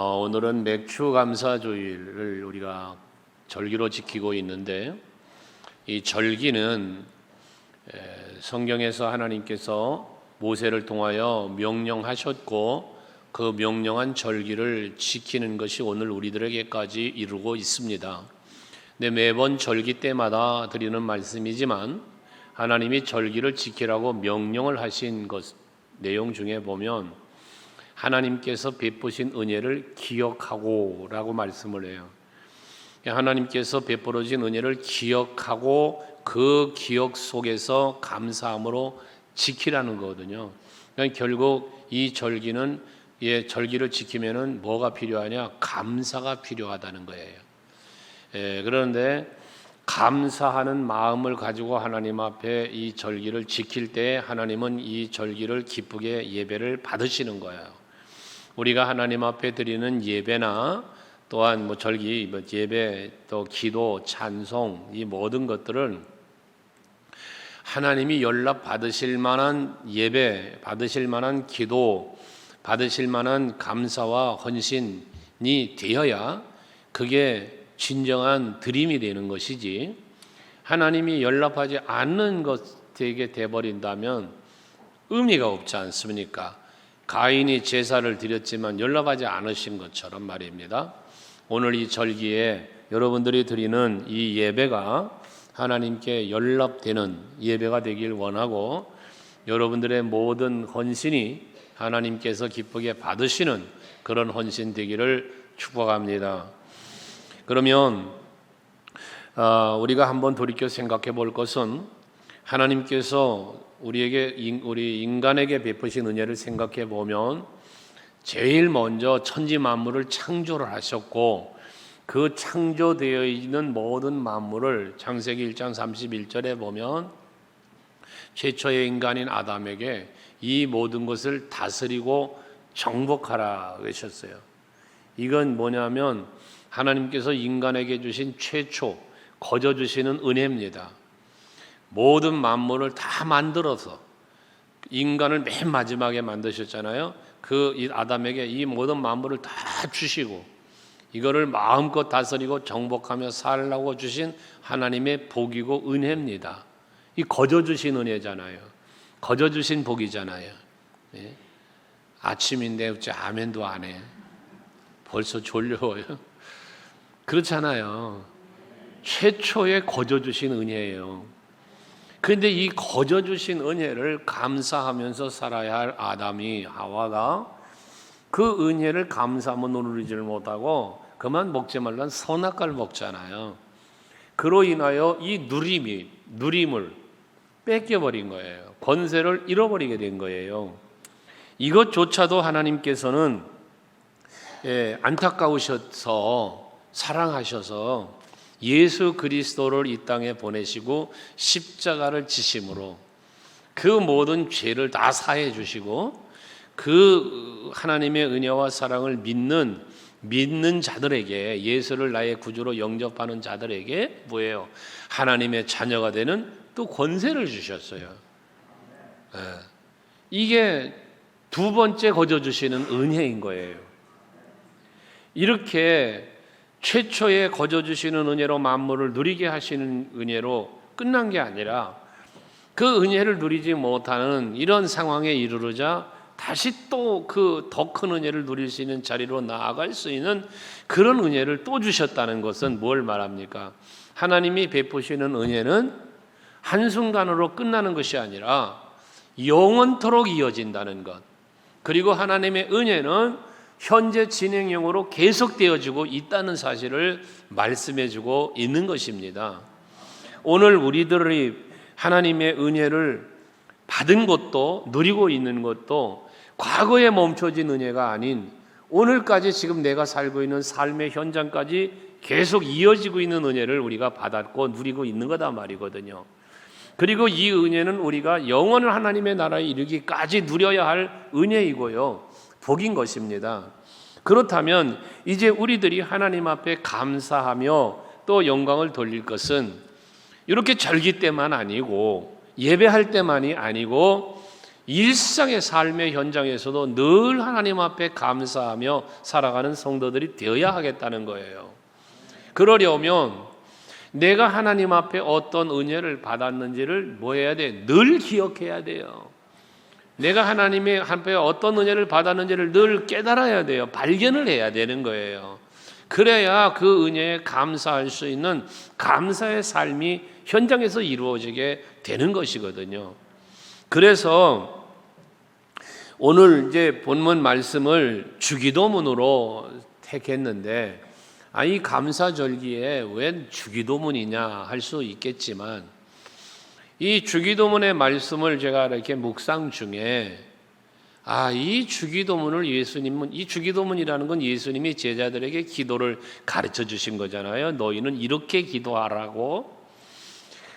오늘은 맥주 감사주일을 우리가 절기로 지키고 있는데, 이 절기는 성경에서 하나님께서 모세를 통하여 명령하셨고 그 명령한 절기를 지키는 것이 오늘 우리들에게까지 이루고 있습니다. 근데 매번 절기 때마다 드리는 말씀이지만, 하나님이 절기를 지키라고 명령을 하신 것 내용 중에 보면 하나님께서 베푸신 은혜를 기억하고 라고 말씀을 해요. 하나님께서 베풀어진 은혜를 기억하고 그 기억 속에서 감사함으로 지키라는 거거든요. 그러니까 결국 이 절기는 절기를 지키면은 뭐가 필요하냐? 감사가 필요하다는 거예요. 그런데 감사하는 마음을 가지고 하나님 앞에 이 절기를 지킬 때 하나님은 이 절기를 기쁘게 예배를 받으시는 거예요. 우리가 하나님 앞에 드리는 예배나 또한 절기, 예배, 또 기도, 찬송, 이 모든 것들은 하나님이 연락 받으실 만한 예배, 받으실 만한 기도, 받으실 만한 감사와 헌신이 되어야 그게 진정한 드림이 되는 것이지, 하나님이 연락하지 않는 것에게 돼버린다면 의미가 없지 않습니까? 가인이 제사를 드렸지만 연락하지 않으신 것처럼 말입니다. 오늘 이 절기에 여러분들이 드리는 이 예배가 하나님께 연락되는 예배가 되길 원하고, 여러분들의 모든 헌신이 하나님께서 기쁘게 받으시는 그런 헌신 되기를 축복합니다. 그러면 우리가 한번 돌이켜 생각해 볼 것은, 하나님께서 우리 인간에게 베푸신 은혜를 생각해 보면 제일 먼저 천지 만물을 창조를 하셨고, 그 창조되어 있는 모든 만물을 창세기 1장 31절에 보면 최초의 인간인 아담에게 이 모든 것을 다스리고 정복하라 그러셨어요. 이건 뭐냐면 하나님께서 인간에게 주신 최초 거저 주시는 은혜입니다. 모든 만물을 다 만들어서 인간을 맨 마지막에 만드셨잖아요. 이 아담에게 이 모든 만물을 다 주시고 이거를 마음껏 다스리고 정복하며 살라고 주신 하나님의 복이고 은혜입니다. 이 거저 주신 은혜잖아요. 거저 주신 복이잖아요. 예? 아침인데 어째 아멘도 안 해. 벌써 졸려워요. 그렇잖아요. 최초의 거저 주신 은혜예요. 그런데 이 거저 주신 은혜를 감사하면서 살아야 할 아담이, 하와가 그 은혜를 감사하며 누리지를 못하고 그만 먹지 말란 선악과를 먹잖아요. 그로 인하여 이 누림을 뺏겨버린 거예요. 권세를 잃어버리게 된 거예요. 이것조차도 하나님께서는 안타까우셔서 사랑하셔서 예수 그리스도를 이 땅에 보내시고 십자가를 지심으로 그 모든 죄를 다 사해 주시고, 그 하나님의 은혜와 사랑을 믿는 자들에게, 예수를 나의 구주로 영접하는 자들에게 뭐예요? 하나님의 자녀가 되는 또 권세를 주셨어요. 이게 두 번째 거저 주시는 은혜인 거예요. 이렇게 최초의 거저 주시는 은혜로 만물을 누리게 하시는 은혜로 끝난 게 아니라, 그 은혜를 누리지 못하는 이런 상황에 이르르자 다시 또 그 더 큰 은혜를 누릴 수 있는 자리로 나아갈 수 있는 그런 은혜를 또 주셨다는 것은 뭘 말합니까? 하나님이 베푸시는 은혜는 한순간으로 끝나는 것이 아니라 영원토록 이어진다는 것, 그리고 하나님의 은혜는 현재 진행형으로 계속되어지고 있다는 사실을 말씀해주고 있는 것입니다. 오늘 우리들이 하나님의 은혜를 받은 것도, 누리고 있는 것도 과거에 멈춰진 은혜가 아닌 오늘까지 지금 내가 살고 있는 삶의 현장까지 계속 이어지고 있는 은혜를 우리가 받았고 누리고 있는 거다 말이거든요. 그리고 이 은혜는 우리가 영원한 하나님의 나라에 이르기까지 누려야 할 은혜이고요, 복인 것입니다. 그렇다면 이제 우리들이 하나님 앞에 감사하며 또 영광을 돌릴 것은 이렇게 절기 때만 아니고 예배할 때만이 아니고 일상의 삶의 현장에서도 늘 하나님 앞에 감사하며 살아가는 성도들이 되어야 하겠다는 거예요. 그러려면 내가 하나님 앞에 어떤 은혜를 받았는지를 뭐 해야 돼? 늘 기억해야 돼요. 내가 하나님의 앞에 어떤 은혜를 받았는지를 늘 깨달아야 돼요. 발견을 해야 되는 거예요. 그래야 그 은혜에 감사할 수 있는 감사의 삶이 현장에서 이루어지게 되는 것이거든요. 그래서 오늘 이제 본문 말씀을 주기도문으로 택했는데, 이 감사절기에 웬 주기도문이냐 할 수 있겠지만, 이 주기도문의 말씀을 제가 이렇게 묵상 중에 이 주기도문을 이 주기도문이라는 건 예수님이 제자들에게 기도를 가르쳐 주신 거잖아요. 너희는 이렇게 기도하라고.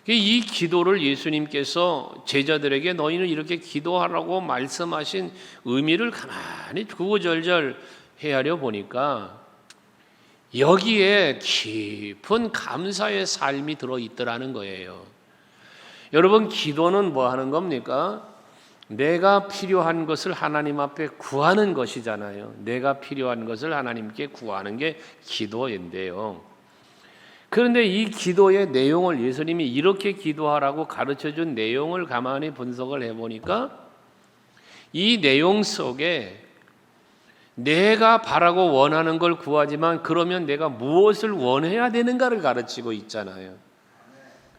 이 기도를 예수님께서 제자들에게 너희는 이렇게 기도하라고 말씀하신 의미를 가만히 구구절절 헤아려 보니까 여기에 깊은 감사의 삶이 들어있더라는 거예요. 여러분, 기도는 뭐 하는 겁니까? 내가 필요한 것을 하나님 앞에 구하는 것이잖아요. 내가 필요한 것을 하나님께 구하는 게 기도인데요. 그런데 이 기도의 내용을 예수님이 이렇게 기도하라고 가르쳐준 내용을 가만히 분석을 해보니까 이 내용 속에 내가 바라고 원하는 걸 구하지만 그러면 내가 무엇을 원해야 되는가를 가르치고 있잖아요.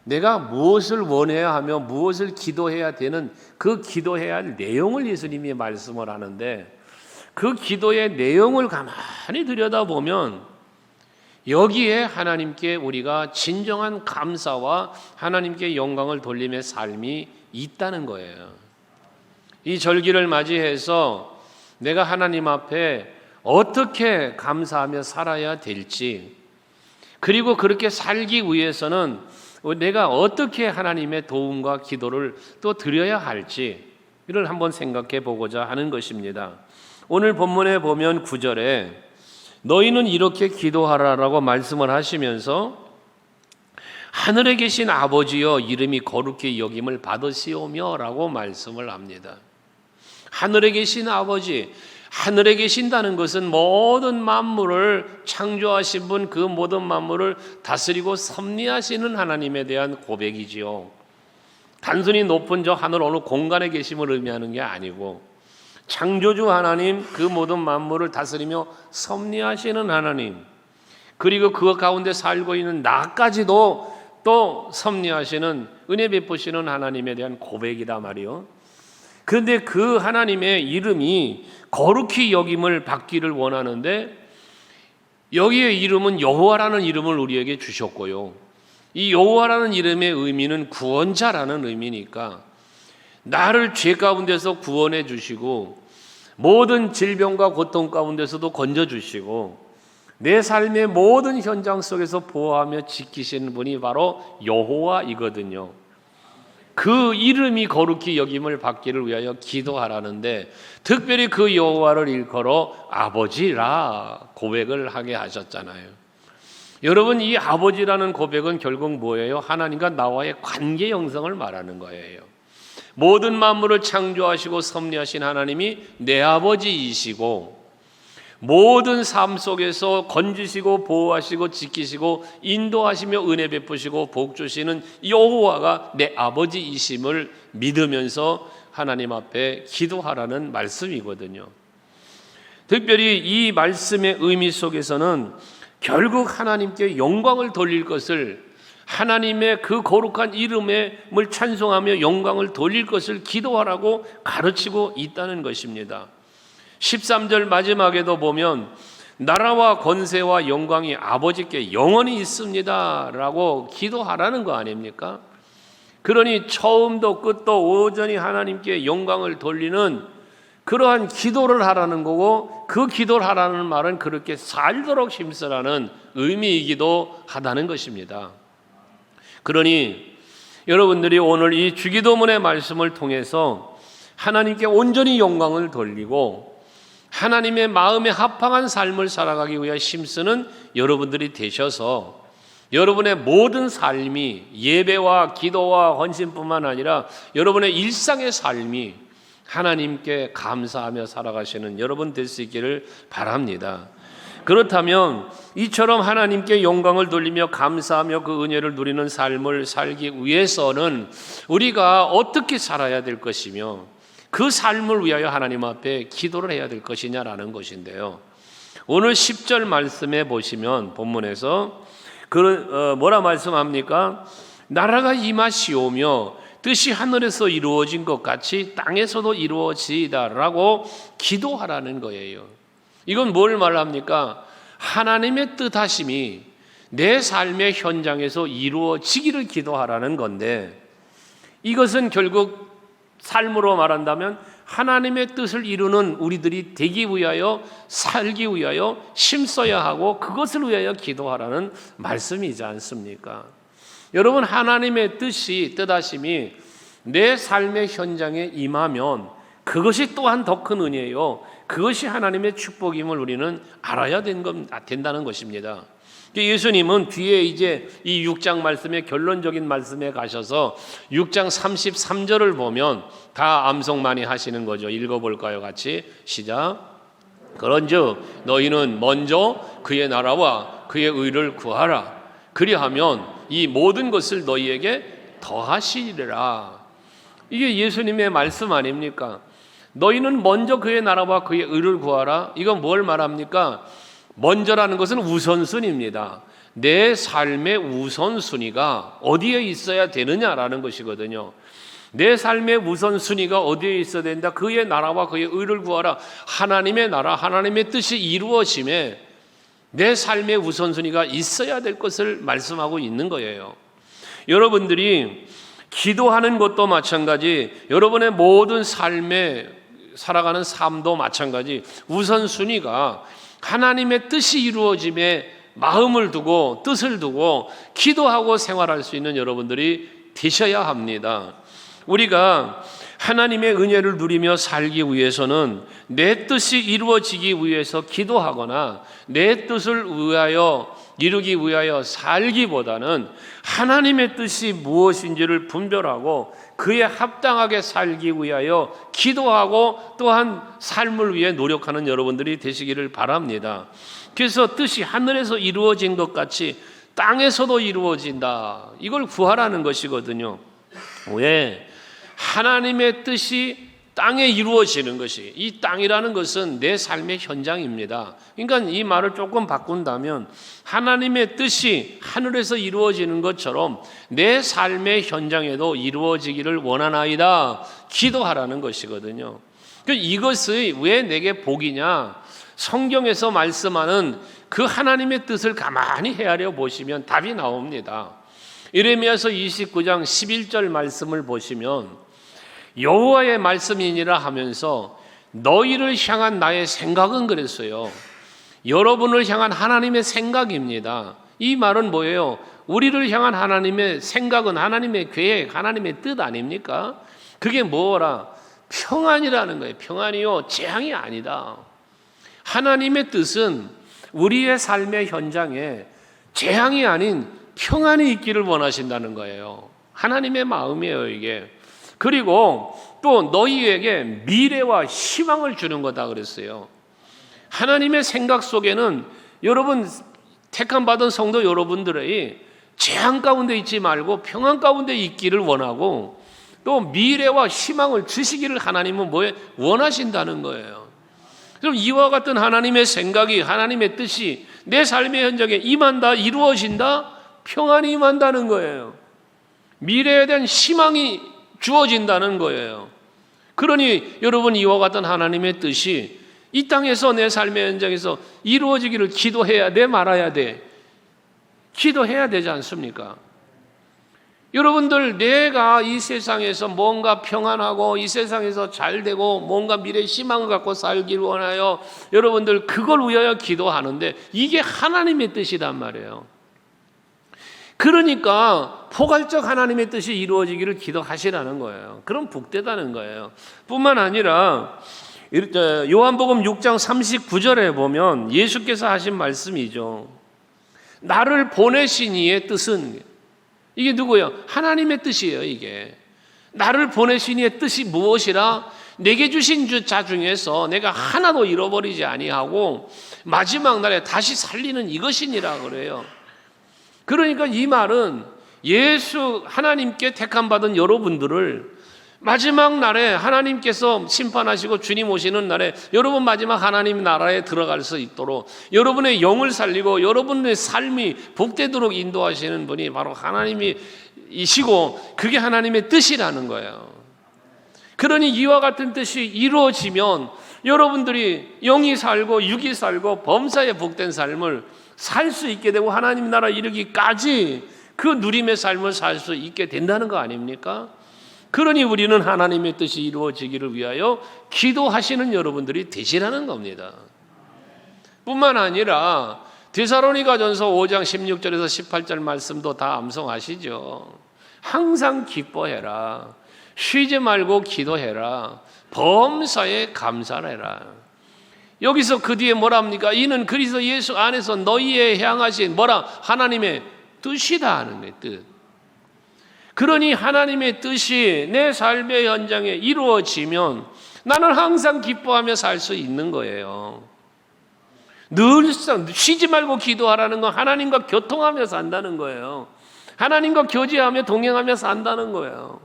내가 무엇을 원해야 하며 무엇을 기도해야 되는 그 기도해야 할 내용을 예수님이 말씀을 하는데, 그 기도의 내용을 가만히 들여다보면 여기에 하나님께 우리가 진정한 감사와 하나님께 영광을 돌림의 삶이 있다는 거예요. 이 절기를 맞이해서 내가 하나님 앞에 어떻게 감사하며 살아야 될지, 그리고 그렇게 살기 위해서는 내가 어떻게 하나님의 도움과 기도를 또 드려야 할지 이를 한번 생각해 보고자 하는 것입니다. 오늘 본문에 보면 9절에 너희는 이렇게 기도하라라고 말씀을 하시면서 하늘에 계신 아버지여 이름이 거룩히 여김을 받으시오며 라고 말씀을 합니다. 하늘에 계신 아버지, 하늘에 계신다는 것은 모든 만물을 창조하신 분, 그 모든 만물을 다스리고 섭리하시는 하나님에 대한 고백이지요. 단순히 높은 저 하늘 어느 공간에 계심을 의미하는 게 아니고, 창조주 하나님, 그 모든 만물을 다스리며 섭리하시는 하나님, 그리고 그 가운데 살고 있는 나까지도 또 섭리하시는, 은혜 베푸시는 하나님에 대한 고백이다 말이요. 그런데 그 하나님의 이름이 거룩히 여김을 받기를 원하는데, 여기에 이름은 여호와라는 이름을 우리에게 주셨고요. 이 여호와라는 이름의 의미는 구원자라는 의미니까 나를 죄 가운데서 구원해 주시고 모든 질병과 고통 가운데서도 건져 주시고 내 삶의 모든 현장 속에서 보호하며 지키시는 분이 바로 여호와이거든요. 그 이름이 거룩히 여김을 받기를 위하여 기도하라는데, 특별히 그 여호와를 일컬어 아버지라 고백을 하게 하셨잖아요. 여러분, 이 아버지라는 고백은 결국 뭐예요? 하나님과 나와의 관계 형성을 말하는 거예요. 모든 만물을 창조하시고 섭리하신 하나님이 내 아버지이시고, 모든 삶 속에서 건지시고 보호하시고 지키시고 인도하시며 은혜 베푸시고 복 주시는 여호와가 내 아버지이심을 믿으면서 하나님 앞에 기도하라는 말씀이거든요. 특별히 이 말씀의 의미 속에서는 결국 하나님께 영광을 돌릴 것을, 하나님의 그 거룩한 이름을 찬송하며 영광을 돌릴 것을 기도하라고 가르치고 있다는 것입니다. 13절 마지막에도 보면 나라와 권세와 영광이 아버지께 영원히 있습니다 라고 기도하라는 거 아닙니까? 그러니 처음도 끝도 오전히 하나님께 영광을 돌리는 그러한 기도를 하라는 거고, 그 기도를 하라는 말은 그렇게 살도록 힘쓰라는 의미이기도 하다는 것입니다. 그러니 여러분들이 오늘 이 주기도문의 말씀을 통해서 하나님께 온전히 영광을 돌리고 하나님의 마음에 합당한 삶을 살아가기 위해 힘쓰는 여러분들이 되셔서 여러분의 모든 삶이 예배와 기도와 헌신뿐만 아니라 여러분의 일상의 삶이 하나님께 감사하며 살아가시는 여러분 될 수 있기를 바랍니다. 그렇다면 이처럼 하나님께 영광을 돌리며 감사하며 그 은혜를 누리는 삶을 살기 위해서는 우리가 어떻게 살아야 될 것이며 그 삶을 위하여 하나님 앞에 기도를 해야 될 것이냐라는 것인데요. 오늘 10절 말씀에 보시면 본문에서 뭐라 말씀합니까? 나라가 임하시오며 뜻이 하늘에서 이루어진 것 같이 땅에서도 이루어지이다라고 기도하라는 거예요. 이건 뭘 말합니까? 하나님의 뜻하심이 내 삶의 현장에서 이루어지기를 기도하라는 건데, 이것은 결국 삶으로 말한다면 하나님의 뜻을 이루는 우리들이 되기 위하여, 살기 위하여 힘써야 하고 그것을 위하여 기도하라는 말씀이지 않습니까? 여러분, 하나님의 뜻하심이 내 삶의 현장에 임하면 그것이 또한 더 큰 은혜요, 그것이 하나님의 축복임을 우리는 알아야 된다는 것입니다. 예수님은 뒤에 이제 이 6장 말씀의 결론적인 말씀에 가셔서 6장 33절을 보면 다 암송 많이 하시는 거죠. 읽어볼까요? 같이 시작. 그런즉 너희는 먼저 그의 나라와 그의 의를 구하라. 그리하면 이 모든 것을 너희에게 더하시리라. 이게 예수님의 말씀 아닙니까? 너희는 먼저 그의 나라와 그의 의를 구하라. 이건 뭘 말합니까? 먼저라는 것은 우선순위입니다. 내 삶의 우선순위가 어디에 있어야 되느냐라는 것이거든요. 내 삶의 우선순위가 어디에 있어야 된다? 그의 나라와 그의 의를 구하라. 하나님의 나라, 하나님의 뜻이 이루어짐에 내 삶의 우선순위가 있어야 될 것을 말씀하고 있는 거예요. 여러분들이 기도하는 것도 마찬가지, 여러분의 모든 삶에 살아가는 삶도 마찬가지, 우선순위가 하나님의 뜻이 이루어짐에 마음을 두고 뜻을 두고 기도하고 생활할 수 있는 여러분들이 되셔야 합니다. 우리가 하나님의 은혜를 누리며 살기 위해서는 내 뜻이 이루어지기 위해서 기도하거나 내 뜻을 위하여 이루기 위하여 살기보다는 하나님의 뜻이 무엇인지를 분별하고 그에 합당하게 살기 위하여 기도하고 또한 삶을 위해 노력하는 여러분들이 되시기를 바랍니다. 그래서 뜻이 하늘에서 이루어진 것 같이 땅에서도 이루어진다, 이걸 구하라는 것이거든요. 왜? 하나님의 뜻이 땅에 이루어지는 것이, 이 땅이라는 것은 내 삶의 현장입니다. 그러니까 이 말을 조금 바꾼다면 하나님의 뜻이 하늘에서 이루어지는 것처럼 내 삶의 현장에도 이루어지기를 원하나이다, 기도하라는 것이거든요. 이것이 왜 내게 복이냐? 성경에서 말씀하는 그 하나님의 뜻을 가만히 헤아려 보시면 답이 나옵니다. 예레미야서 29장 11절 말씀을 보시면 여호와의 말씀이니라 하면서 너희를 향한 나의 생각은 그랬어요. 여러분을 향한 하나님의 생각입니다. 이 말은 뭐예요? 우리를 향한 하나님의 생각은 하나님의 계획, 하나님의 뜻 아닙니까? 그게 뭐라? 평안이라는 거예요. 평안이요, 재앙이 아니다. 하나님의 뜻은 우리의 삶의 현장에 재앙이 아닌 평안이 있기를 원하신다는 거예요. 하나님의 마음이에요, 이게. 그리고 또 너희에게 미래와 희망을 주는 거다 그랬어요. 하나님의 생각 속에는 여러분 택함 받은 성도 여러분들의 재앙 가운데 있지 말고 평안 가운데 있기를 원하고, 또 미래와 희망을 주시기를 하나님은 원하신다는 거예요. 그럼 이와 같은 하나님의 생각이, 하나님의 뜻이 내 삶의 현장에 임한다, 이루어진다, 평안이 임한다는 거예요. 미래에 대한 희망이 주어진다는 거예요. 그러니 여러분, 이와 같은 하나님의 뜻이 이 땅에서 내 삶의 현장에서 이루어지기를 기도해야 돼, 말아야 돼? 기도해야 되지 않습니까? 여러분들, 내가 이 세상에서 뭔가 평안하고 이 세상에서 잘되고 뭔가 미래의 희망을 갖고 살기를 원하여 여러분들 그걸 위하여 기도하는데 이게 하나님의 뜻이란 말이에요. 그러니까 포괄적 하나님의 뜻이 이루어지기를 기도하시라는 거예요. 그럼 복되다는 거예요. 뿐만 아니라 요한복음 6장 39절에 보면 예수께서 하신 말씀이죠. 나를 보내신 이의 뜻은, 이게 누구예요? 하나님의 뜻이에요. 이게 나를 보내신 이의 뜻이 무엇이라? 내게 주신 자 중에서 내가 하나도 잃어버리지 아니하고 마지막 날에 다시 살리는 이것이니라 그래요. 그러니까 이 말은 예수 하나님께 택함 받은 여러분들을 마지막 날에 하나님께서 심판하시고 주님 오시는 날에 여러분 마지막 하나님 나라에 들어갈 수 있도록 여러분의 영을 살리고 여러분의 삶이 복되도록 인도하시는 분이 바로 하나님이시고 그게 하나님의 뜻이라는 거예요. 그러니 이와 같은 뜻이 이루어지면 여러분들이 영이 살고 육이 살고 범사에 복된 삶을 살 수 있게 되고 하나님 나라 이르기까지 그 누림의 삶을 살 수 있게 된다는 거 아닙니까? 그러니 우리는 하나님의 뜻이 이루어지기를 위하여 기도하시는 여러분들이 되시라는 겁니다. 뿐만 아니라 데살로니가전서 5장 16절에서 18절 말씀도 다 암송하시죠. 항상 기뻐해라. 쉬지 말고 기도해라. 범사에 감사해라. 여기서 그 뒤에 뭐랍니까? 이는 그리스도 예수 안에서 너희에 향하신 하나님의 뜻이다 하는 거예요. 뜻. 그러니 하나님의 뜻이 내 삶의 현장에 이루어지면 나는 항상 기뻐하며 살 수 있는 거예요. 늘상 쉬지 말고 기도하라는 건 하나님과 교통하며 산다는 거예요. 하나님과 교제하며 동행하며 산다는 거예요.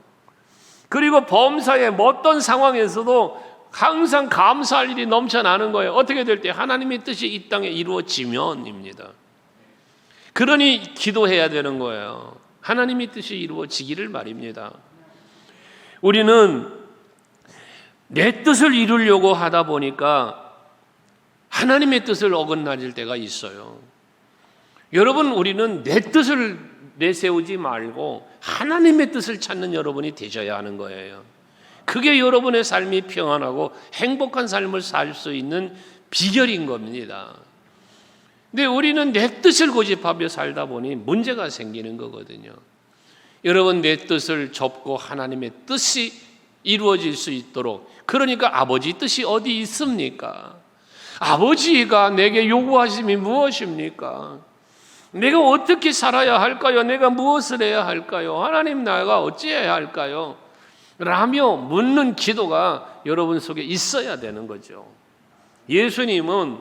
그리고 범사에 어떤 상황에서도 항상 감사할 일이 넘쳐나는 거예요. 어떻게 될 때? 하나님의 뜻이 이 땅에 이루어지면입니다. 그러니 기도해야 되는 거예요. 하나님의 뜻이 이루어지기를 말입니다. 우리는 내 뜻을 이루려고 하다 보니까 하나님의 뜻을 어긋나질 때가 있어요. 여러분, 우리는 내 뜻을 내세우지 말고 하나님의 뜻을 찾는 여러분이 되셔야 하는 거예요. 그게 여러분의 삶이 평안하고 행복한 삶을 살 수 있는 비결인 겁니다. 근데 우리는 내 뜻을 고집하며 살다 보니 문제가 생기는 거거든요. 여러분, 내 뜻을 접고 하나님의 뜻이 이루어질 수 있도록, 그러니까 아버지 뜻이 어디 있습니까? 아버지가 내게 요구하심이 무엇입니까? 내가 어떻게 살아야 할까요? 내가 무엇을 해야 할까요? 하나님, 나가 어찌해야 할까요? 라며 묻는 기도가 여러분 속에 있어야 되는 거죠. 예수님은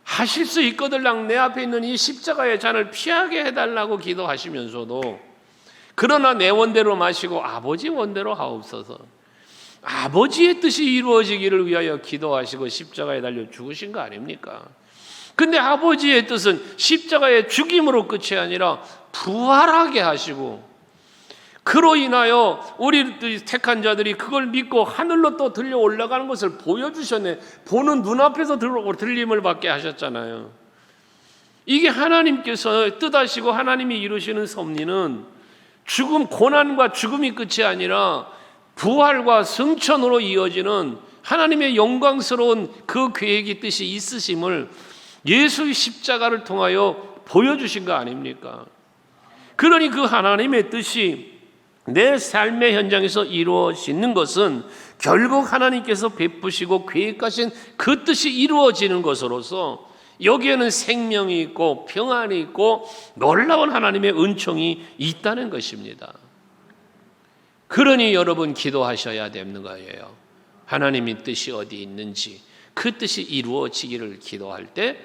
하실 수 있거들랑 내 앞에 있는 이 십자가의 잔을 피하게 해달라고 기도하시면서도 그러나 내 원대로 마시고 아버지 원대로 하옵소서, 아버지의 뜻이 이루어지기를 위하여 기도하시고 십자가에 달려 죽으신 거 아닙니까? 근데 아버지의 뜻은 십자가의 죽임으로 끝이 아니라 부활하게 하시고, 그로 인하여 우리 택한 자들이 그걸 믿고 하늘로 또 들려 올라가는 것을 보여주셨네. 보는 눈앞에서 들림을 받게 하셨잖아요. 이게 하나님께서 뜻하시고 하나님이 이루시는 섭리는 죽음, 고난과 죽음이 끝이 아니라 부활과 승천으로 이어지는 하나님의 영광스러운 그 계획이 뜻이 있으심을 예수의 십자가를 통하여 보여주신 거 아닙니까? 그러니 그 하나님의 뜻이 내 삶의 현장에서 이루어지는 것은 결국 하나님께서 베푸시고 계획하신 그 뜻이 이루어지는 것으로서 여기에는 생명이 있고 평안이 있고 놀라운 하나님의 은총이 있다는 것입니다. 그러니 여러분, 기도하셔야 되는 거예요. 하나님의 뜻이 어디 있는지, 그 뜻이 이루어지기를 기도할 때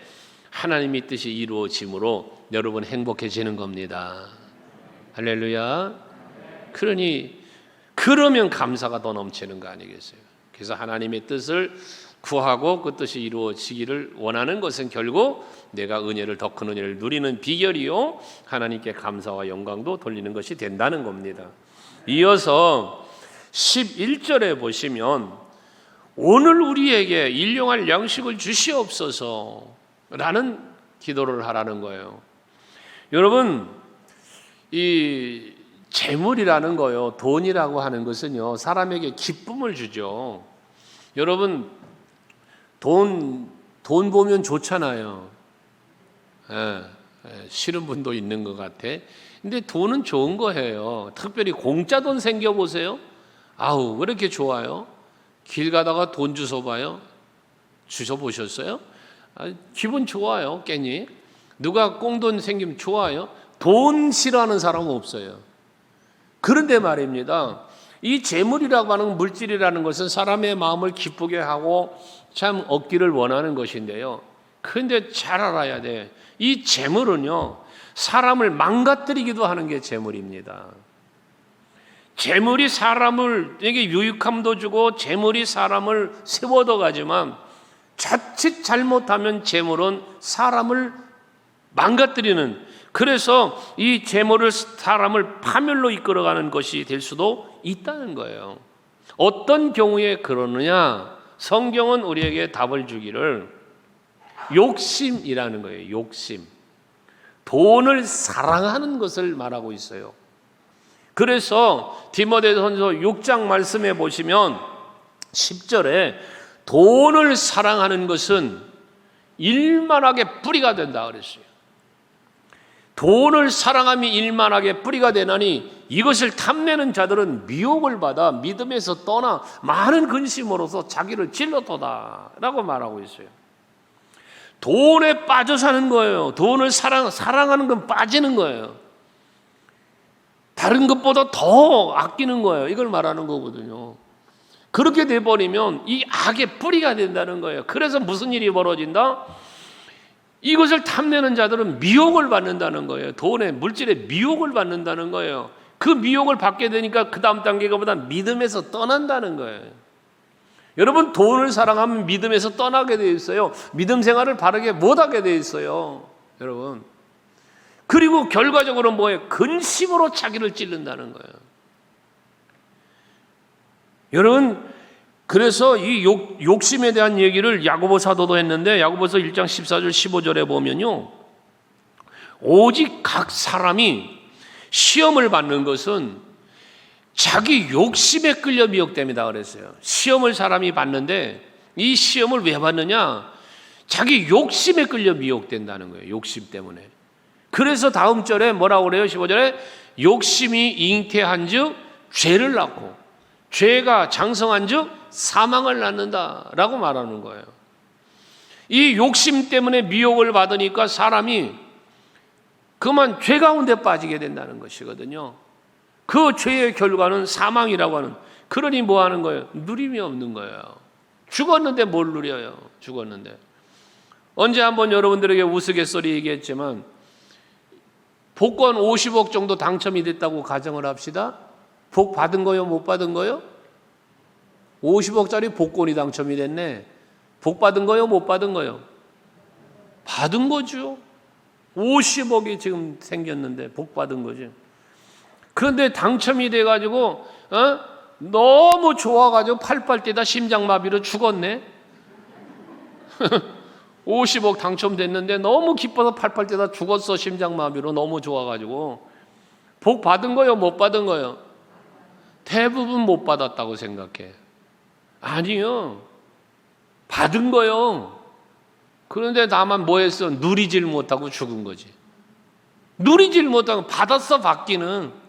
하나님의 뜻이 이루어짐으로 여러분 행복해지는 겁니다. 할렐루야. 그러면 감사가 더 넘치는 거 아니겠어요? 그래서 하나님의 뜻을 구하고 그 뜻이 이루어지기를 원하는 것은 결국 내가 은혜를, 더 큰 은혜를 누리는 비결이요, 하나님께 감사와 영광도 돌리는 것이 된다는 겁니다. 이어서 11절에 보시면 오늘 우리에게 일용할 양식을 주시옵소서 라는 기도를 하라는 거예요. 여러분, 이 재물이라는 거요, 돈이라고 하는 것은요, 사람에게 기쁨을 주죠. 여러분, 돈 보면 좋잖아요. 싫은 분도 있는 것 같아. 근데 돈은 좋은 거예요. 특별히 공짜 돈 생겨보세요. 아우, 왜 이렇게 좋아요? 길 가다가 돈 주워봐요. 주워보셨어요? 기분 좋아요, 괜히. 누가 꽁돈 생기면 좋아요. 돈 싫어하는 사람은 없어요. 그런데 말입니다, 이 재물이라고 하는 물질이라는 것은 사람의 마음을 기쁘게 하고 참 얻기를 원하는 것인데요. 그런데 잘 알아야 돼. 이 재물은요, 사람을 망가뜨리기도 하는 게 재물입니다. 재물이 사람에게 유익함도 주고 재물이 사람을 세워도 가지만 자칫 잘못하면 재물은 사람을 망가뜨리는, 그래서 이 재물을 사람을 파멸로 이끌어가는 것이 될 수도 있다는 거예요. 어떤 경우에 그러느냐? 성경은 우리에게 답을 주기를 욕심이라는 거예요. 욕심. 돈을 사랑하는 것을 말하고 있어요. 그래서 디모데전서 6장 말씀에 보시면 10절에 돈을 사랑하는 것은 일만하게 뿌리가 된다 그랬어요. 돈을 사랑함이 일만하게 뿌리가 되나니 이것을 탐내는 자들은 미혹을 받아 믿음에서 떠나 많은 근심으로서 자기를 찔러도다 라고 말하고 있어요. 돈에 빠져 사는 거예요. 돈을 사랑하는 건 빠지는 거예요. 다른 것보다 더 아끼는 거예요. 이걸 말하는 거거든요. 그렇게 돼버리면 이 악의 뿌리가 된다는 거예요. 그래서 무슨 일이 벌어진다? 이것을 탐내는 자들은 미혹을 받는다는 거예요. 돈의 물질에 미혹을 받는다는 거예요. 그 미혹을 받게 되니까 그 다음 단계가 보다 믿음에서 떠난다는 거예요. 여러분, 돈을 사랑하면 믿음에서 떠나게 되어 있어요. 믿음 생활을 바르게 못하게 되어 있어요. 여러분. 그리고 결과적으로 뭐예요? 근심으로 자기를 찌른다는 거예요. 여러분, 그래서 이 욕심에 대한 얘기를 야고보 사도도 했는데 야고보서 1장 14절 15절에 보면요, 오직 각 사람이 시험을 받는 것은 자기 욕심에 끌려 미혹됩니다 그랬어요. 시험을 사람이 받는데 이 시험을 왜 받느냐? 자기 욕심에 끌려 미혹된다는 거예요. 욕심 때문에. 그래서 다음 절에 뭐라고 그래요? 15절에 욕심이 잉태한 즉 죄를 낳고 죄가 장성한 즉 사망을 낳는다라고 말하는 거예요. 이 욕심 때문에 미혹을 받으니까 사람이 그만 죄 가운데 빠지게 된다는 것이거든요. 그 죄의 결과는 사망이라고 하는, 그러니 뭐 하는 거예요? 누림이 없는 거예요. 죽었는데 뭘 누려요? 죽었는데. 언제 한번 여러분들에게 우스갯소리 얘기했지만 복권 50억 정도 당첨이 됐다고 가정을 합시다. 복 받은 거요? 못 받은 거요? 50억짜리 복권이 당첨이 됐네. 복 받은 거요? 못 받은 거요? 받은 거죠. 50억이 지금 생겼는데 복 받은 거죠. 그런데 당첨이 돼가지고 너무 좋아가지고 팔팔 뛰다 심장마비로 죽었네. 50억 당첨됐는데 너무 기뻐서 팔팔 뛰다 죽었어. 심장마비로 너무 좋아가지고. 복 받은 거요? 못 받은 거요? 대부분 못 받았다고 생각해. 아니요. 받은 거요. 그런데 다만 뭐 했어? 누리질 못하고 죽은 거지. 누리질 못하고 받았어, 받기는.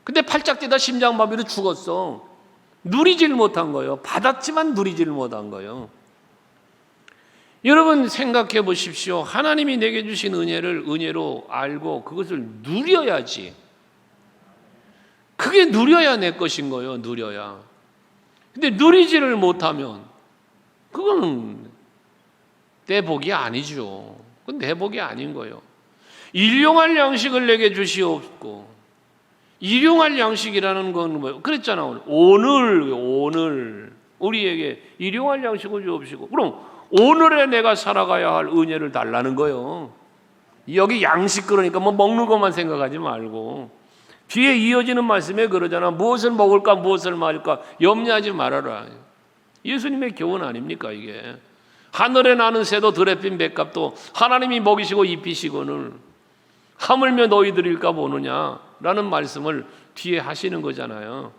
근데 팔짝 뛰다 심장마비로 죽었어. 누리질 못한 거예요. 받았지만 누리질 못한 거예요. 여러분 생각해 보십시오. 하나님이 내게 주신 은혜를 은혜로 알고 그것을 누려야지. 그게 누려야 내 것인 거예요. 누려야. 근데 누리지를 못하면 그거는 내 복이 아니죠. 그건 내 복이 아닌 거예요. 일용할 양식을 내게 주시옵고. 일용할 양식이라는 건 뭐예요? 그랬잖아. 오늘 우리에게 일용할 양식을 주옵시고. 그럼 오늘에 내가 살아가야 할 은혜를 달라는 거예요. 여기 양식 그러니까 뭐 먹는 것만 생각하지 말고 뒤에 이어지는 말씀에 그러잖아. 무엇을 먹을까 무엇을 마실까 염려하지 말아라. 예수님의 교훈 아닙니까 이게. 하늘에 나는 새도 들에 핀 뱃값도 하나님이 먹이시고 입히시거늘 하물며 너희들일까 보느냐라는 말씀을 뒤에 하시는 거잖아요.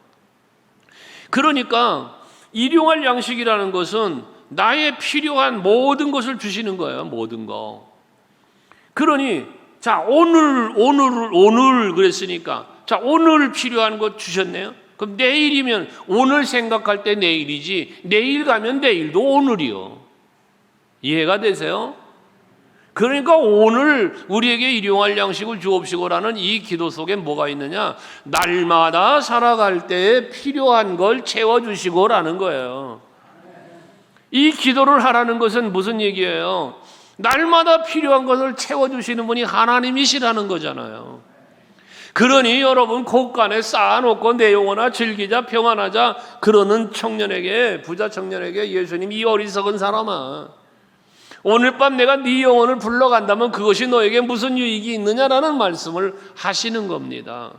그러니까 일용할 양식이라는 것은 나의 필요한 모든 것을 주시는 거예요. 모든 거. 그러니 자 오늘 그랬으니까 자 오늘 필요한 것 주셨네요. 그럼 내일이면 오늘 생각할 때 내일이지 내일 가면 내일도 오늘이요. 이해가 되세요? 그러니까 오늘 우리에게 일용할 양식을 주옵시고라는 이 기도 속에 뭐가 있느냐? 날마다 살아갈 때에 필요한 걸 채워주시고라는 거예요. 이 기도를 하라는 것은 무슨 얘기예요? 날마다 필요한 것을 채워주시는 분이 하나님이시라는 거잖아요. 그러니 여러분 곳간에 쌓아놓고 내 영혼아 즐기자 평안하자 그러는 청년에게, 부자 청년에게 예수님, 이 어리석은 사람아, 오늘 밤 내가 네 영혼을 불러간다면 그것이 너에게 무슨 유익이 있느냐라는 말씀을 하시는 겁니다.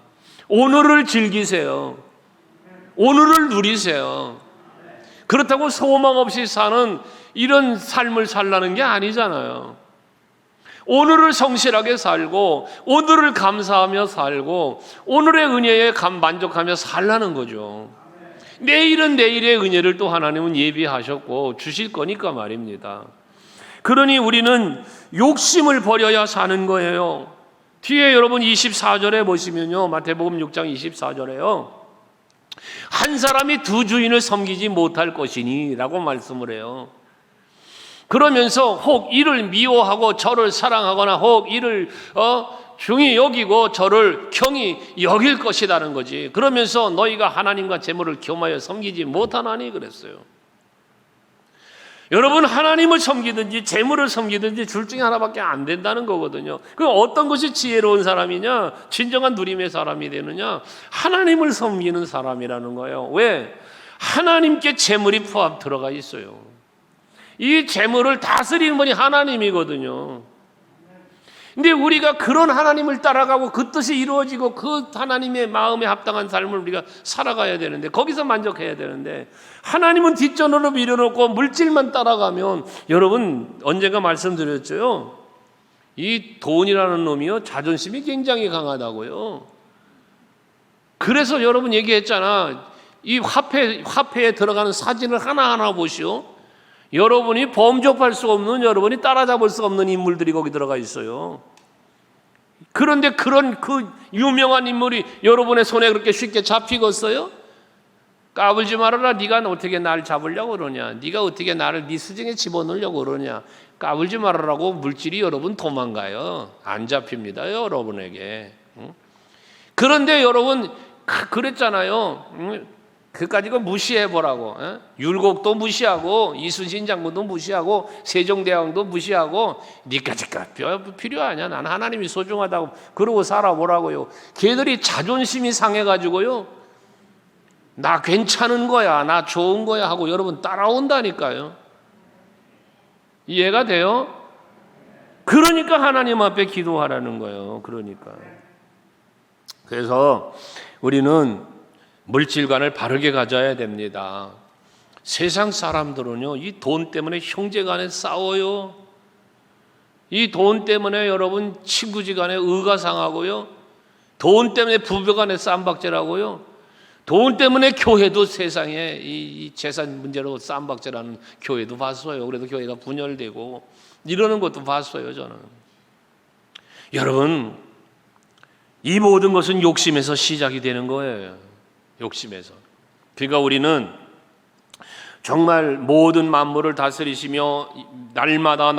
오늘을 즐기세요. 오늘을 누리세요. 그렇다고 소망 없이 사는 이런 삶을 살라는 게 아니잖아요. 오늘을 성실하게 살고 오늘을 감사하며 살고 오늘의 은혜에 만족하며 살라는 거죠. 내일은 내일의 은혜를 또 하나님은 예비하셨고 주실 거니까 말입니다. 그러니 우리는 욕심을 버려야 사는 거예요. 뒤에 여러분 24절에 보시면요, 마태복음 6장 24절에요, 한 사람이 두 주인을 섬기지 못할 것이니 라고 말씀을 해요. 그러면서 혹 이를 미워하고 저를 사랑하거나 혹 이를 중히 여기고 저를 경히 여길 것이라는 거지. 그러면서 너희가 하나님과 재물을 겸하여 섬기지 못하나니 그랬어요. 여러분, 하나님을 섬기든지 재물을 섬기든지 둘 중에 하나밖에 안 된다는 거거든요. 그럼 어떤 것이 지혜로운 사람이냐, 진정한 누림의 사람이 되느냐? 하나님을 섬기는 사람이라는 거예요. 왜? 하나님께 재물이 포함 들어가 있어요. 이 재물을 다스리는 분이 하나님이거든요. 근데 우리가 그런 하나님을 따라가고 그 뜻이 이루어지고 그 하나님의 마음에 합당한 삶을 우리가 살아가야 되는데, 거기서 만족해야 되는데, 하나님은 뒷전으로 밀어놓고 물질만 따라가면, 여러분 언젠가 말씀드렸죠. 이 돈이라는 놈이요, 자존심이 굉장히 강하다고요. 그래서 여러분 얘기했잖아. 이 화폐에 들어가는 사진을 하나하나 보시오. 여러분이 범접할 수 없는, 여러분이 따라잡을 수 없는 인물들이 거기 들어가 있어요. 그런데 그런 그 유명한 인물이 여러분의 손에 그렇게 쉽게 잡히겠어요? 까불지 말아라. 네가 어떻게 나를 잡으려고 그러냐? 네가 어떻게 나를 네 수중에 집어넣으려고 그러냐? 까불지 말아라고 물질이 여러분 도망가요. 안 잡힙니다, 여러분에게. 그런데 여러분 그랬잖아요. 그까지 거 무시해보라고. 율곡도 무시하고 이순신 장군도 무시하고 세종대왕도 무시하고 니까지가 필요하냐? 난 하나님이 소중하다고 그러고 살아보라고요. 걔들이 자존심이 상해가지고요, 나 괜찮은 거야, 나 좋은 거야 하고 여러분 따라온다니까요. 이해가 돼요? 그러니까 하나님 앞에 기도하라는 거예요. 그래서 우리는 물질관을 바르게 가져야 됩니다. 세상 사람들은요, 이 돈 때문에 형제간에 싸워요. 이 돈 때문에 여러분 친구지간에 의가 상하고요. 돈 때문에 부부간에 쌈박질하고요. 돈 때문에 교회도 세상에 이 재산 문제로 쌈박질하는 교회도 봤어요. 그래도 교회가 분열되고 이러는 것도 봤어요, 저는. 여러분, 이 모든 것은 욕심에서 시작이 되는 거예요. 욕심에서. 그러니까 우리는 정말 모든 만물을 다스리시며 날마다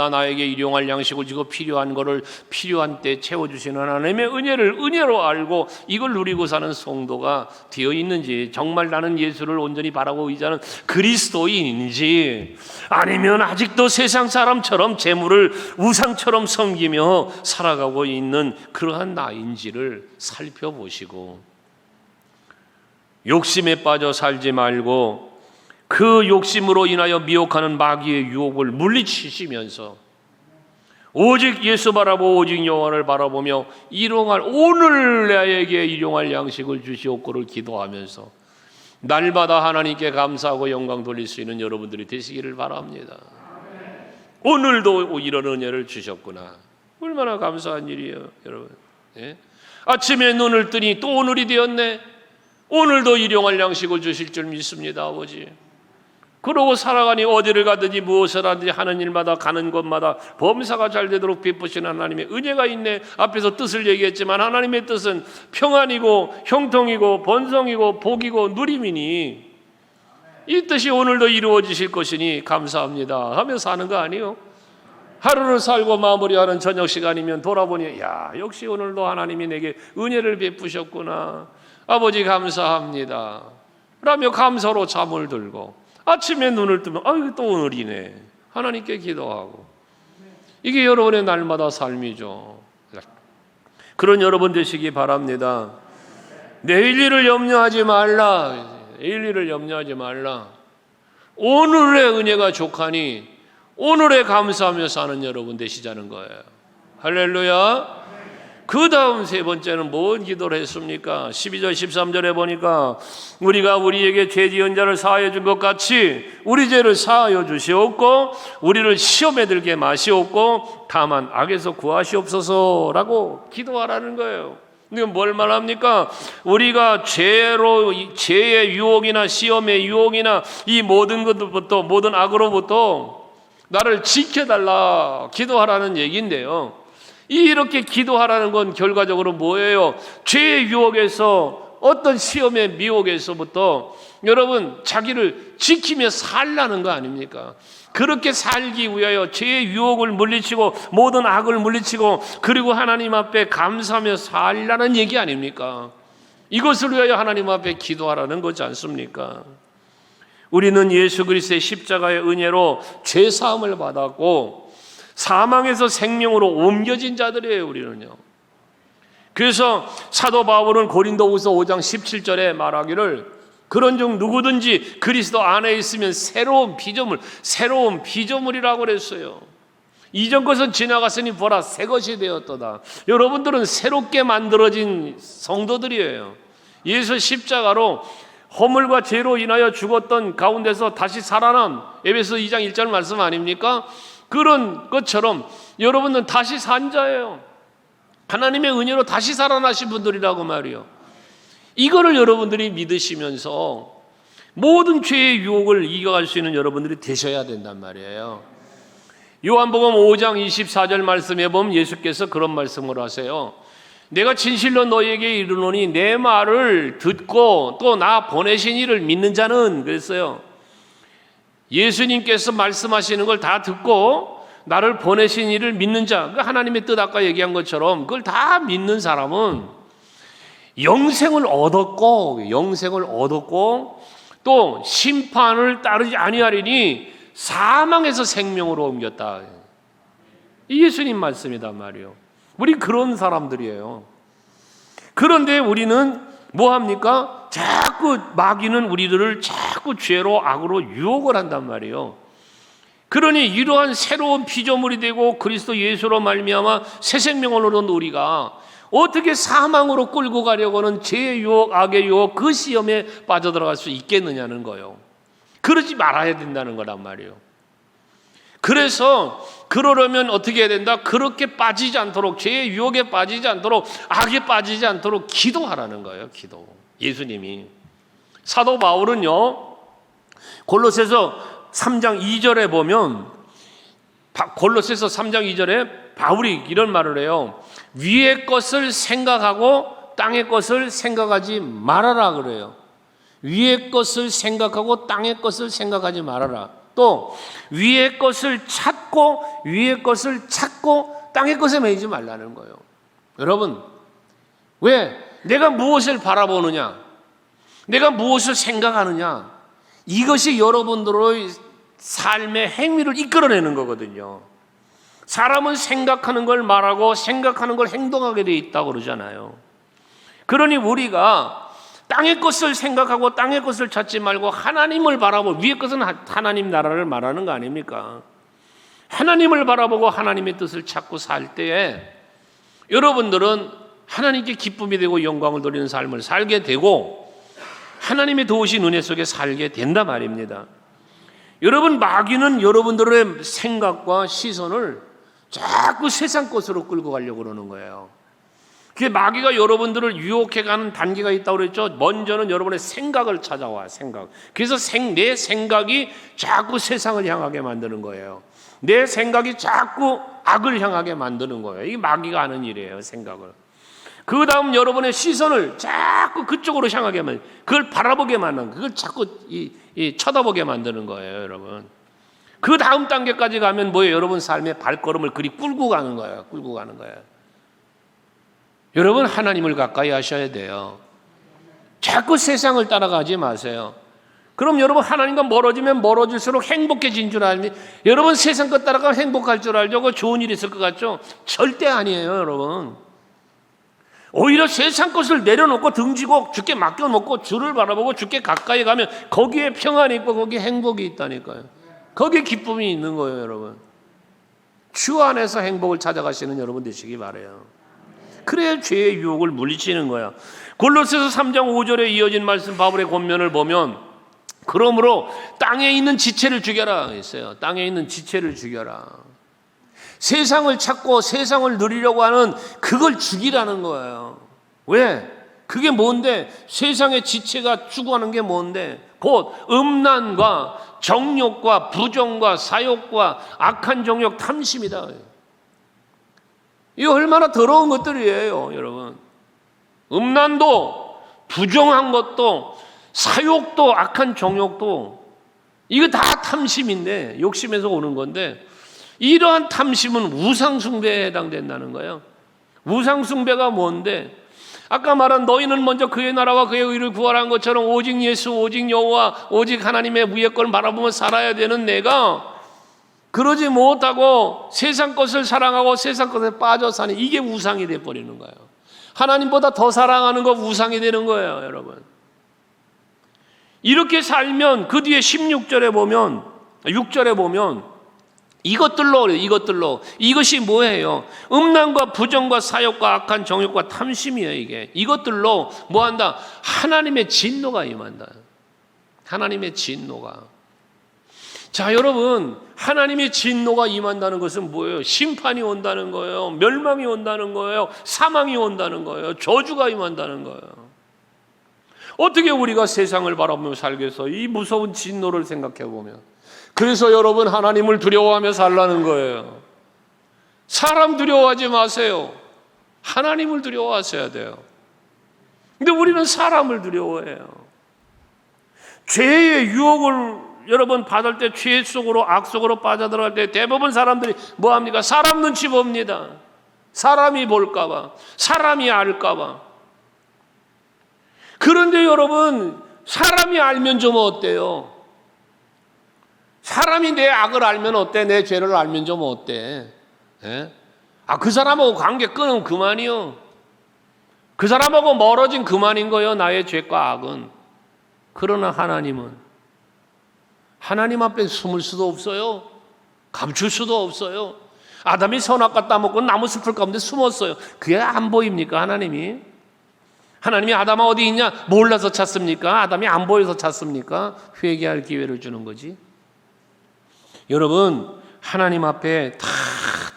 나에게 일용할 양식을 주고 필요한 거를 필요한 때 채워주시는 하나님의 은혜를 은혜로 알고 이걸 누리고 사는 성도가 되어 있는지, 정말 나는 예수를 온전히 바라고 의지하는 그리스도인인지, 아니면 아직도 세상 사람처럼 재물을 우상처럼 섬기며 살아가고 있는 그러한 나인지를 살펴보시고, 욕심에 빠져 살지 말고 그 욕심으로 인하여 미혹하는 마귀의 유혹을 물리치시면서 오직 예수 바라보고 오직 여호와를 바라보며 오늘 나에게 일용할 양식을 주시옵고를 기도하면서 날마다 하나님께 감사하고 영광 돌릴 수 있는 여러분들이 되시기를 바랍니다. 오늘도 이런 은혜를 주셨구나. 얼마나 감사한 일이에요, 여러분. 아침에 눈을 뜨니 또 오늘이 되었네. 오늘도 일용할 양식을 주실 줄 믿습니다, 아버지. 그러고 살아가니 어디를 가든지 무엇을 하든지 하는 일마다 가는 곳마다 범사가 잘 되도록 베푸시는 하나님의 은혜가 있네. 앞에서 뜻을 얘기했지만 하나님의 뜻은 평안이고 형통이고 번성이고 복이고 누림이니 이 뜻이 오늘도 이루어지실 것이니 감사합니다 하며 사는 거 아니에요? 하루를 살고 마무리하는 저녁 시간이면 돌아보니 야, 역시 오늘도 하나님이 내게 은혜를 베푸셨구나. 아버지 감사합니다 라며 감사로 잠을 들고 아침에 눈을 뜨면 아유 또 오늘이네 하나님께 기도하고, 이게 여러분의 날마다 삶이죠. 그런 여러분 되시기 바랍니다. 내일 일을 염려하지 말라. 내일 일을 염려하지 말라. 오늘의 은혜가 족하니 오늘에 감사하며 사는 여러분 되시자는 거예요. 할렐루야. 그 다음 세 번째는 뭔 기도를 했습니까? 12절 13절에 보니까 우리가 우리에게 죄 지은 자를 사하여 준 것 같이 우리 죄를 사하여 주시옵고 우리를 시험에 들게 마시옵고 다만 악에서 구하시옵소서라고 기도하라는 거예요. 이건 뭘 말합니까? 우리가 죄의 유혹이나 시험의 유혹이나 이 모든 것부터 모든 악으로부터 나를 지켜달라 기도하라는 얘기인데요. 이렇게 기도하라는 건 결과적으로 뭐예요? 죄의 유혹에서 어떤 시험의 미혹에서부터 여러분 자기를 지키며 살라는 거 아닙니까? 그렇게 살기 위하여 죄의 유혹을 물리치고 모든 악을 물리치고 그리고 하나님 앞에 감사하며 살라는 얘기 아닙니까? 이것을 위하여 하나님 앞에 기도하라는 거지 않습니까? 우리는 예수 그리스도의 십자가의 은혜로 죄 사함을 받았고 사망에서 생명으로 옮겨진 자들이에요. 우리는요. 그래서 사도 바울은 고린도후서 5장 17절에 말하기를 그런즉 누구든지 그리스도 안에 있으면 새로운 피조물이라고 그랬어요. 이전 것은 지나갔으니 보라 새 것이 되었도다. 여러분들은 새롭게 만들어진 성도들이에요. 예수 십자가로 허물과 죄로 인하여 죽었던 가운데서 다시 살아난 에베소 2장 1절 말씀 아닙니까? 그런 것처럼 여러분은 다시 산 자예요. 하나님의 은혜로 다시 살아나신 분들이라고 말이요. 이거를 여러분들이 믿으시면서 모든 죄의 유혹을 이겨갈 수 있는 여러분들이 되셔야 된단 말이에요. 요한복음 5장 24절 말씀에 보면 예수께서 그런 말씀을 하세요. 내가 진실로 너희에게 이르노니 내 말을 듣고 또 나 보내신 이를 믿는 자는 그랬어요. 예수님께서 말씀하시는 걸 다 듣고 나를 보내신 이를 믿는 자, 하나님의 뜻 아까 얘기한 것처럼 그걸 다 믿는 사람은 영생을 얻었고 또 심판을 따르지 아니하리니 사망에서 생명으로 옮겼다. 이 예수님 말씀이단 말이에요. 우리 그런 사람들이에요. 그런데 우리는 뭐합니까? 자꾸 마귀는 우리들을 자꾸 죄로 악으로 유혹을 한단 말이에요. 그러니 이러한 새로운 피조물이 되고 그리스도 예수로 말미암아 새 생명을 얻은 우리가 어떻게 사망으로 끌고 가려고는 죄의 유혹, 악의 유혹, 그 시험에 빠져들어갈 수 있겠느냐는 거예요. 그러지 말아야 된다는 거란 말이에요. 그래서 그러려면 어떻게 해야 된다? 그렇게 빠지지 않도록, 죄의 유혹에 빠지지 않도록, 악에 빠지지 않도록 기도하라는 거예요. 기도. 예수님이. 사도 바울은요, 골로새서 3장 2절에 보면, 골로새서 3장 2절에 바울이 이런 말을 해요. 위의 것을 생각하고 땅의 것을 생각하지 말아라 그래요. 위의 것을 생각하고 땅의 것을 생각하지 말아라. 또 위의 것을 찾고 땅의 것에 매이지 말라는 거예요. 여러분, 왜? 내가 무엇을 바라보느냐, 내가 무엇을 생각하느냐, 이것이 여러분들의 삶의 행위를 이끌어내는 거거든요. 사람은 생각하는 걸 말하고 생각하는 걸 행동하게 돼 있다고 그러잖아요. 그러니 우리가 땅의 것을 생각하고 땅의 것을 찾지 말고 하나님을 바라보고, 위의 것은 하나님 나라를 말하는 거 아닙니까? 하나님을 바라보고 하나님의 뜻을 찾고 살 때에 여러분들은 하나님께 기쁨이 되고 영광을 돌리는 삶을 살게 되고 하나님의 도우신 은혜 속에 살게 된다 말입니다. 여러분, 마귀는 여러분들의 생각과 시선을 자꾸 세상 것으로 끌고 가려고 그러는 거예요. 그 마귀가 여러분들을 유혹해가는 단계가 있다고 그랬죠. 먼저는 여러분의 생각을 찾아와, 생각. 그래서 내 생각이 자꾸 세상을 향하게 만드는 거예요. 내 생각이 자꾸 악을 향하게 만드는 거예요. 이게 마귀가 하는 일이에요, 생각을. 그 다음 여러분의 시선을 자꾸 그쪽으로 향하게 만드는, 그걸 바라보게 만드는, 그걸 자꾸 쳐다보게 만드는 거예요, 여러분. 그 다음 단계까지 가면 뭐예요? 여러분 삶의 발걸음을 그리 끌고 가는 거예요. 끌고 가는 거예요. 여러분 하나님을 가까이 하셔야 돼요. 자꾸 세상을 따라가지 마세요. 그럼 여러분 하나님과 멀어지면 멀어질수록 행복해진 줄 알니? 여러분 세상 것 따라가면 행복할 줄 알죠? 그 좋은 일이 있을 것 같죠? 절대 아니에요, 여러분. 오히려 세상 것을 내려놓고 등지고 주께 맡겨놓고 주를 바라보고 주께 가까이 가면 거기에 평안이 있고 거기에 행복이 있다니까요. 거기에 기쁨이 있는 거예요, 여러분. 주 안에서 행복을 찾아가시는 여러분 되시기 바라요. 그래야 죄의 유혹을 물리치는 거야. 골로새서 3장 5절에 이어진 말씀 바울의 권면을 보면 그러므로 땅에 있는 지체를 죽여라 했어요. 땅에 있는 지체를 죽여라. 세상을 찾고 세상을 누리려고 하는 그걸 죽이라는 거예요. 왜? 그게 뭔데? 세상의 지체가 추구하는 게 뭔데? 곧 음란과 정욕과 부정과 사욕과 악한 정욕 탐심이다. 이거 얼마나 더러운 것들이에요, 여러분. 음란도 부정한 것도 사욕도 악한 정욕도 이거 다 탐심인데 욕심에서 오는 건데 이러한 탐심은 우상숭배에 해당된다는 거예요. 우상숭배가 뭔데? 아까 말한 너희는 먼저 그의 나라와 그의 의를 구하라는 것처럼 오직 예수, 오직 여호와, 오직 하나님의 위의 걸 바라보며 살아야 되는 내가 그러지 못하고 세상 것을 사랑하고 세상 것에 빠져 사는 이게 우상이 돼버리는 거예요. 하나님보다 더 사랑하는 거 우상이 되는 거예요, 여러분. 이렇게 살면 그 뒤에 16절에 보면 6절에 보면 이것들로 이것이 뭐예요? 음란과 부정과 사욕과 악한 정욕과 탐심이에요. 이게 이것들로 뭐한다? 하나님의 진노가 임한다. 하나님의 진노가. 자, 여러분, 하나님의 진노가 임한다는 것은 뭐예요? 심판이 온다는 거예요. 멸망이 온다는 거예요. 사망이 온다는 거예요. 저주가 임한다는 거예요. 어떻게 우리가 세상을 바라보며 살겠어? 이 무서운 진노를 생각해 보면. 그래서 여러분 하나님을 두려워하며 살라는 거예요. 사람 두려워하지 마세요. 하나님을 두려워하셔야 돼요. 근데 우리는 사람을 두려워해요. 죄의 유혹을 여러분 받을 때 죄 속으로 악 속으로 빠져들어갈 때 대부분 사람들이 뭐합니까? 사람 눈치 봅니다. 사람이 볼까 봐. 사람이 알까 봐. 그런데 여러분 사람이 알면 좀 어때요? 사람이 내 악을 알면 어때? 내 죄를 알면 좀 어때? 예? 그 사람하고 관계 끊으면 그만이요. 그 사람하고 멀어진 그만인 거예요. 나의 죄과 악은. 그러나 하나님은 하나님 앞에 숨을 수도 없어요. 감출 수도 없어요. 아담이 선악과 따먹고 나무숲을 가운데 숨었어요. 그게 안 보입니까, 하나님이? 하나님이 아담아 어디 있냐? 몰라서 찾습니까? 아담이 안 보여서 찾습니까? 회개할 기회를 주는 거지. 여러분, 하나님 앞에 다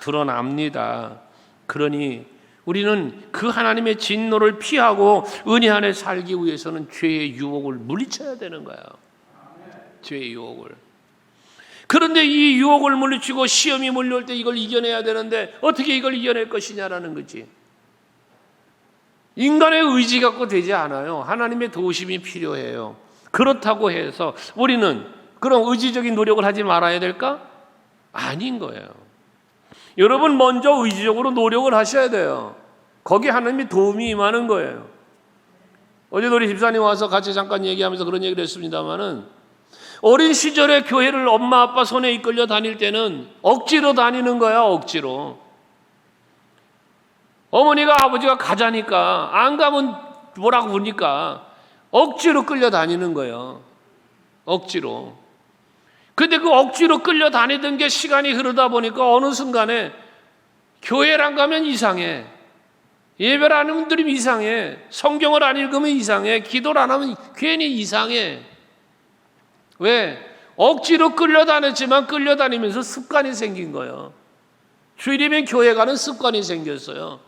드러납니다. 그러니 우리는 그 하나님의 진노를 피하고 은혜 안에 살기 위해서는 죄의 유혹을 물리쳐야 되는 거예요. 죄의 유혹을. 그런데 이 유혹을 물리치고 시험이 몰려올 때 이걸 이겨내야 되는데 어떻게 이걸 이겨낼 것이냐라는 거지. 인간의 의지 갖고 되지 않아요. 하나님의 도우심이 필요해요. 그렇다고 해서 우리는 그럼 의지적인 노력을 하지 말아야 될까? 아닌 거예요. 여러분 먼저 의지적으로 노력을 하셔야 돼요. 거기에 하나님의 도움이 임하는 거예요. 어제도 우리 집사님 와서 같이 잠깐 얘기하면서 그런 얘기를 했습니다마는 어린 시절에 교회를 엄마 아빠 손에 이끌려 다닐 때는 억지로 다니는 거야. 억지로. 어머니가 아버지가 가자니까 안 가면 뭐라고 그러니까 억지로 끌려 다니는 거예요. 억지로. 근데 그 억지로 끌려 다니던 게 시간이 흐르다 보니까 어느 순간에 교회를 안 가면 이상해. 예배를 안 하면 이상해. 성경을 안 읽으면 이상해. 기도를 안 하면 괜히 이상해. 왜? 억지로 끌려다녔지만 끌려다니면서 습관이 생긴 거예요. 주일이면 교회 가는 습관이 생겼어요.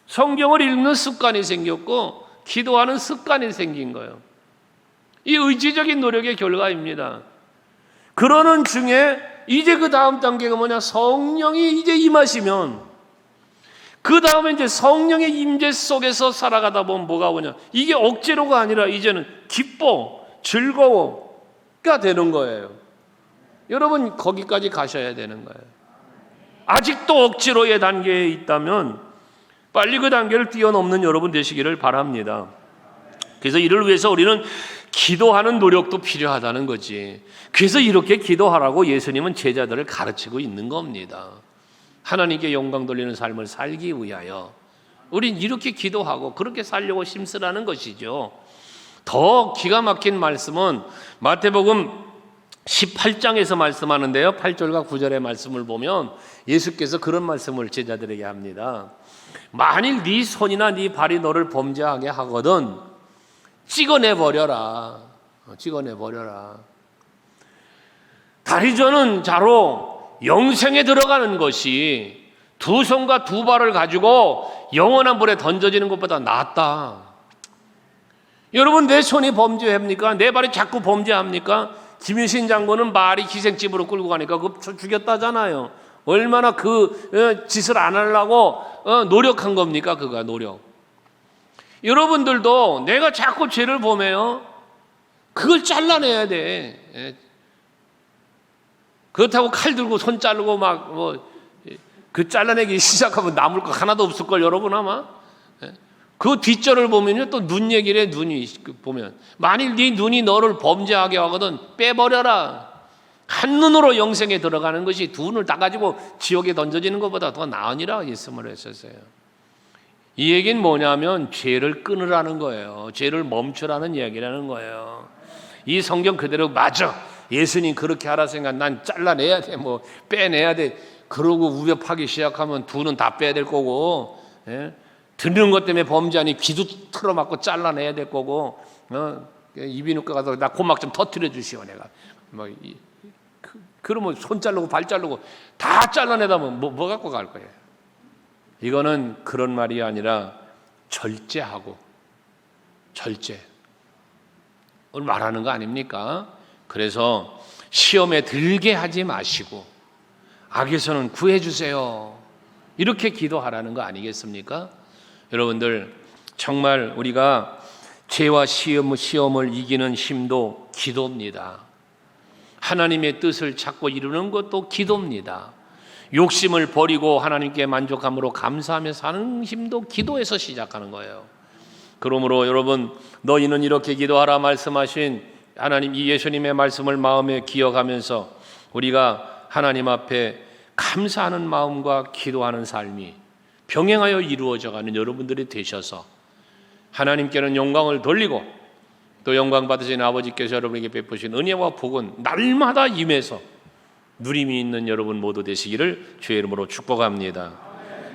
성경을 읽는 습관이 생겼고 기도하는 습관이 생긴 거예요. 이 의지적인 노력의 결과입니다. 그러는 중에 이제 그 다음 단계가 뭐냐? 성령이 이제 임하시면 그 다음에 이제 성령의 임재 속에서 살아가다 보면 뭐가 오냐? 이게 억지로가 아니라 이제는 기뻐, 즐거워가 되는 거예요. 여러분 거기까지 가셔야 되는 거예요. 아직도 억지로의 단계에 있다면 빨리 그 단계를 뛰어넘는 여러분 되시기를 바랍니다. 그래서 이를 위해서 우리는 기도하는 노력도 필요하다는 거지. 그래서 이렇게 기도하라고 예수님은 제자들을 가르치고 있는 겁니다. 하나님께 영광 돌리는 삶을 살기 위하여 우린 이렇게 기도하고 그렇게 살려고 힘쓰라는 것이죠. 더 기가 막힌 말씀은 마태복음 18장에서 말씀하는데요, 8절과 9절의 말씀을 보면 예수께서 그런 말씀을 제자들에게 합니다. 만일 네 손이나 네 발이 너를 범죄하게 하거든 찍어내버려라. 찍어내버려라. 다리 저는 자로 영생에 들어가는 것이 두 손과 두 발을 가지고 영원한 불에 던져지는 것보다 낫다. 여러분, 내 손이 범죄합니까? 내 발이 자꾸 범죄합니까? 김유신 장군은 말이 기생집으로 끌고 가니까 그거 죽였다잖아요. 얼마나 그 짓을 안 하려고 노력한 겁니까? 그가 노력. 여러분들도 내가 자꾸 죄를 보면 그걸 잘라내야 돼. 그렇다고 칼 들고 손 자르고 막 그 잘라내기 시작하면 남을 거 하나도 없을 걸 여러분 아마. 그 뒷절을 보면요 또 눈 얘기를 해. 눈이 보면 만일 네 눈이 너를 범죄하게 하거든 빼버려라. 한 눈으로 영생에 들어가는 것이 두 눈을 다 가지고 지옥에 던져지는 것보다 더 나으니라 예수님을 했었어요. 이 얘기는 뭐냐면 죄를 끊으라는 거예요. 죄를 멈추라는 이야기라는 거예요. 이 성경 그대로 맞아. 예수님 그렇게 하라 생각 난 잘라내야 돼. 뭐 빼내야 돼. 그러고 우벼파기 시작하면 두 눈 다 빼야 될 거고, 듣는 것 때문에 범죄하니 귀도 틀어막고 잘라내야 될 거고, 이비인후과 가서 나 고막 좀 터뜨려 주시오 내가. 그러면 손 자르고 발 자르고 다 잘라내다 보면 뭐 갖고 갈 거예요. 이거는 그런 말이 아니라 절제하고 절제 을 말하는 거 아닙니까? 그래서 시험에 들게 하지 마시고 악에서는 구해주세요. 이렇게 기도하라는 거 아니겠습니까? 여러분들 정말 우리가 죄와 시험을 이기는 힘도 기도입니다. 하나님의 뜻을 찾고 이루는 것도 기도입니다. 욕심을 버리고 하나님께 만족함으로 감사하며 사는 힘도 기도에서 시작하는 거예요. 그러므로 여러분 너희는 이렇게 기도하라 말씀하신 하나님 이 예수님의 말씀을 마음에 기억하면서 우리가 하나님 앞에 감사하는 마음과 기도하는 삶이 병행하여 이루어져가는 여러분들이 되셔서 하나님께는 영광을 돌리고 또 영광 받으신 아버지께서 여러분에게 베푸신 은혜와 복은 날마다 임해서 누림이 있는 여러분 모두 되시기를 주의 이름으로 축복합니다.